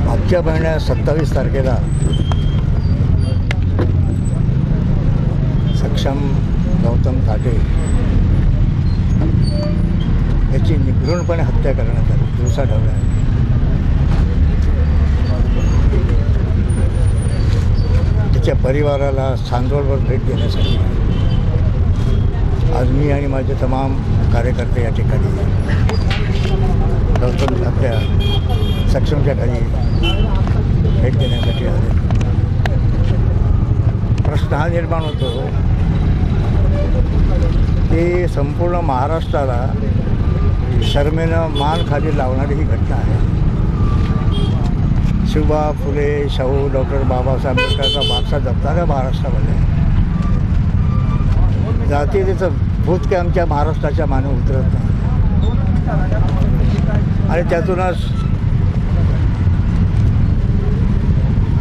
मागच्या महिन्यात 27 तारखेला सक्षम गौतम ताटे याची निगृणपणे हत्या करण्यात आली दिवसाढवळ्या. त्याच्या परिवाराला सांगोलवर भेट देण्यासाठी आज मी आणि माझे तमाम कार्यकर्ते या ठिकाणी गौतम आपल्या सक्षमच्या घरी भेट देण्यासाठी आले. प्रश्न हा निर्माण होतो ते संपूर्ण महाराष्ट्राला शर्मेनं मान खाली लावणारी ही घटना आहे. शिवबा फुले, शाहू, डॉक्टर बाबासाहेब आंबेडकरचा वारसा जपणाऱ्या महाराष्ट्रामध्ये जातीयतेचं भूत काय आमच्या महाराष्ट्राच्या माने उतरत नाही आणि त्यातूनच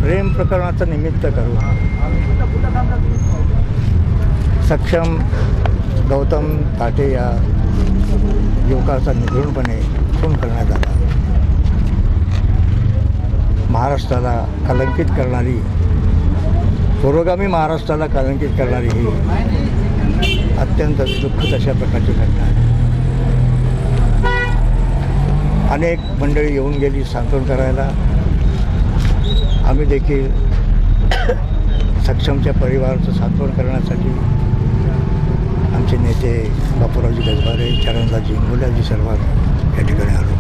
प्रेम प्रकरणाचं निमित्त करून सक्षम गौतम ताटे या युवकाचा निगृणपणे खून करण्यात आला. महाराष्ट्राला कलंकित करणारी, पुरोगामी महाराष्ट्राला कलंकित करणारी ही अत्यंत दुःखद अशा प्रकारची घटना आहे. अनेक मंडळी येऊन गेली सांत्वन करायला. आम्ही देखील सक्षमच्या परिवाराचं सांत्वन करण्यासाठी आमचे नेते बापूरावजी गजबारे, चरणदासजी इंगोले सर्वात या ठिकाणी आलो.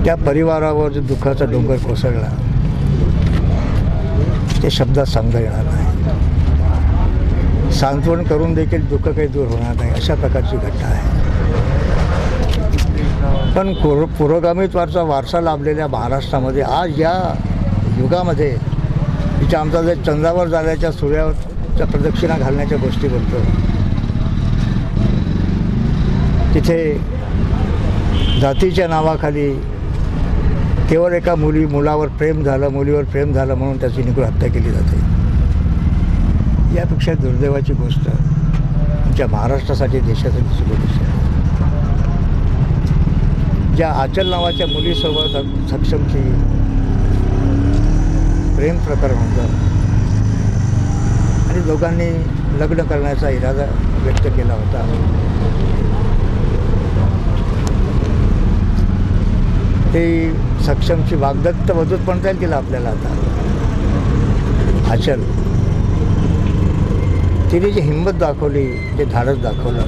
त्या परिवारावर जो दुःखाचा डोंगर कोसळला ते शब्दात सांगता येणार नाही. सांत्वन करून देखील दुःख काही दूर होणार नाही अशा प्रकारची घटना आहे. पण पुरोगामित्वाचा वारसा लाभलेल्या महाराष्ट्रामध्ये आज या युगामध्ये तिथे आमचा जे चंद्रावर जाण्याच्या सूर्याच्या प्रदक्षिणा घालण्याच्या गोष्टी बोलतो, तिथे जातीच्या नावाखाली केवळ एका मुलावर प्रेम झालं, मुलीवर प्रेम झालं म्हणून त्याची निगूढ हत्या केली जाते. यापेक्षा दुर्दैवाची गोष्ट आमच्या महाराष्ट्रासाठी, देशासाठी सुरू आहे. ज्या आचल नावाच्या मुलीसोबत सक्षमची प्रेम प्रकरण होतं आणि दोघांनी लग्न करण्याचा इरादा व्यक्त केला होता. ते सक्षमची वाग्दत्त वधूत म्हणता येईल तिला आपल्याला आता. आचल तिने जी हिंमत दाखवली, जे धाडस दाखवलं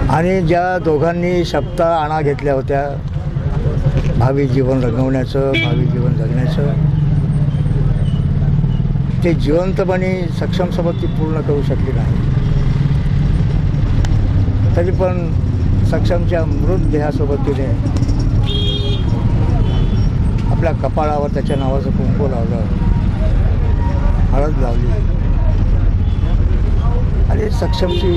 आणि ज्या दोघांनी शपथा आणा घेतल्या होत्या भावी जीवन रंगवण्याचं, भावी जीवन जगण्याचं, ते जिवंतपणे सक्षमसोबत ती पूर्ण करू शकली नाही. तरी पण सक्षमच्या मृतदेहासोबत तिने आपल्या कपाळावर त्याच्या नावाचं कुंकू लावलं, हळद लावली आणि सक्षमची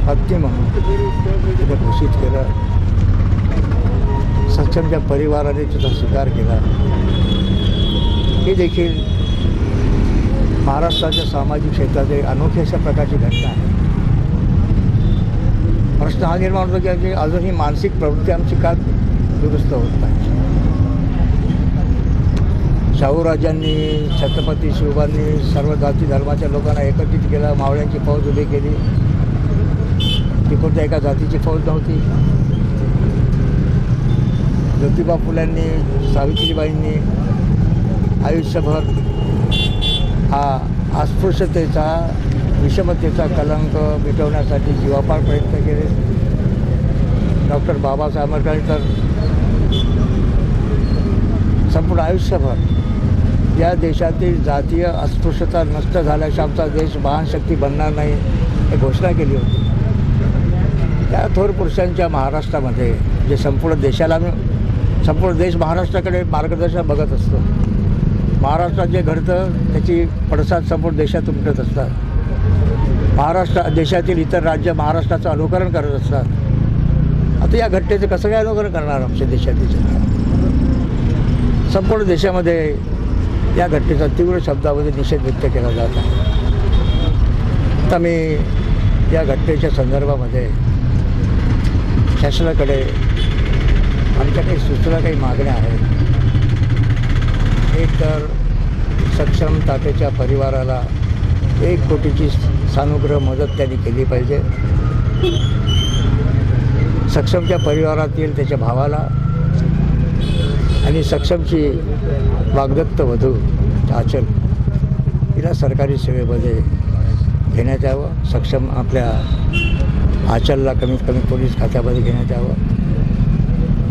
पत्नी म्हणून तिने घोषित केलं. सक्षमच्या परिवाराने तिचा स्वीकार केला. ही देखील महाराष्ट्राच्या सामाजिक क्षेत्रात एक अनोखी अशा प्रकारची घटना आहे. प्रश्न हा निर्माण होतो की अजूनही मानसिक प्रवृत्ती आमची का दुरुस्त होत नाही. शाहूराजांनी, छत्रपती शिवबांनी सर्व जाती धर्माच्या लोकांना एकत्रित केलं. मावळ्यांची फौज उभी केली. ती कोणत्या एका जातीची फौज नव्हती. ज्योतिबा फुल्यांनी, सावित्रीबाईंनी आयुष्यभर हा अस्पृश्यतेचा, विषमतेचा कलंक मिटवण्यासाठी जीवापाड प्रयत्न केले. डॉक्टर बाबासाहेब आंबेडकरांनी तर संपूर्ण आयुष्यभर या देशातील जातीय अस्पृश्यता नष्ट झाल्याशिवाय आमचा देश महान शक्ती बनणार नाही हे घोषणा केली होती. त्या थोर पुरुषांच्या महाराष्ट्रामध्ये जे संपूर्ण देशाला, संपूर्ण देश महाराष्ट्राकडे मार्गदर्शन बघत असतो. महाराष्ट्रात जे घडतं त्याची पडसाद संपूर्ण देशात उमटत असतात. देशातील इतर राज्य महाराष्ट्राचं अनुकरण करत असतात. आता या घटनेचं कसं काय अनुकरण करणार आमच्या देशातील जनता? संपूर्ण देशामध्ये या घटनेचा तीव्र शब्दामध्ये निषेध व्यक्त केला जात आहे. आता मी या घटनेच्या संदर्भामध्ये शासनाकडे आमच्या काही सूचना, काही मागण्या आहेत. एक तर सक्षम तातेच्या परिवाराला 1 कोटीची सानुग्रह मदत त्यांनी केली पाहिजे. सक्षमच्या परिवारातील त्याच्या भावाला आणि सक्षमची वाग्दत्त वधू आचल तिला सरकारी सेवेमध्ये घेण्यात यावं. सक्षम आपल्या आचलला कमीत कमी पोलीस खात्यामध्ये घेण्यात यावं.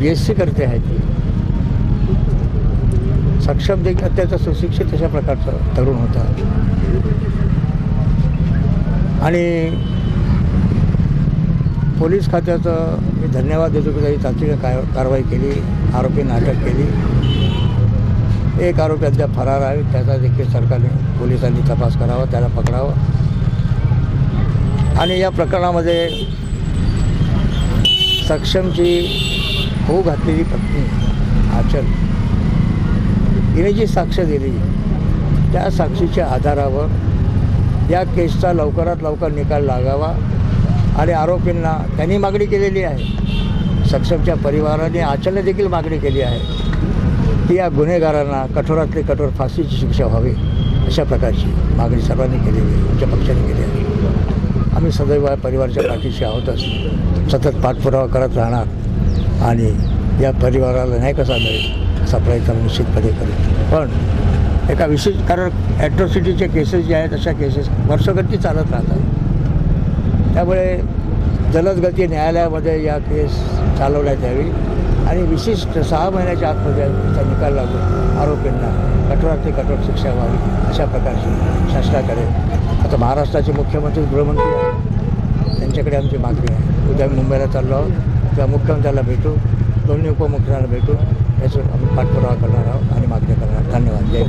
BSc करते आहे ती. सक्षम देखील अत्यंत सुशिक्षित अशा प्रकारचा तरुण होता आणि पोलीस खात्याचं मी धन्यवाद देतो की त्यांनी तातडीने कारवाई केली. आरोपींना अटक केली. एक आरोपी अद्याप फरार आहे. त्याचा देखील सरकारने पोलिसांनी तपास करावा, त्याला पकडावं. आणि या प्रकरणामध्ये सक्षमची होऊ घातलेली पत्नी आचल हिने जी साक्ष दिली त्या साक्षीच्या आधारावर या केसचा लवकरात लवकर निकाल लागावा आणि आरोपींना त्यांनी मागणी केलेली आहे. सक्षमच्या परिवाराने आचलने देखील मागणी केली आहे की या गुन्हेगारांना कठोरातली कठोर फाशीची शिक्षा व्हावी अशा प्रकारची मागणी सर्वांनी केलेली आहे. आमच्या पक्षाने केली आहे. आम्ही सदैव परिवाराच्या पाठीशी आहोतच. सतत पाठपुरावा करत राहणार आणि या परिवाराला न्याय कसा मिळेल असा प्रयत्न निश्चितपणे करू. पण एका विशेष कारण ॲट्रॉसिटीचे केसेस जे आहेत अशा केसेस वर्षगती चालत राहतात. त्यामुळे जलदगती न्यायालयामध्ये या केस चालवण्यात यावी आणि विशिष्ट 6 महिन्याच्या आतमध्ये त्याचा निकाल लागून आरोपींना कठोरातली कठोर शिक्षा व्हावी अशा प्रकारची शासनाकडे. आता महाराष्ट्राचे मुख्यमंत्री गृहमंत्री आहेत, त्यांच्याकडे आमची मागणी आहे. उद्या मुंबईला चाललो आहोत, तेव्हा मुख्यमंत्र्याला भेटू, दोन्ही उपमुख्यमंत्र्यांना भेटू, याचं आम्ही पाठपुरावा करणार आहोत आणि मागणी करणार. धन्यवाद. जय.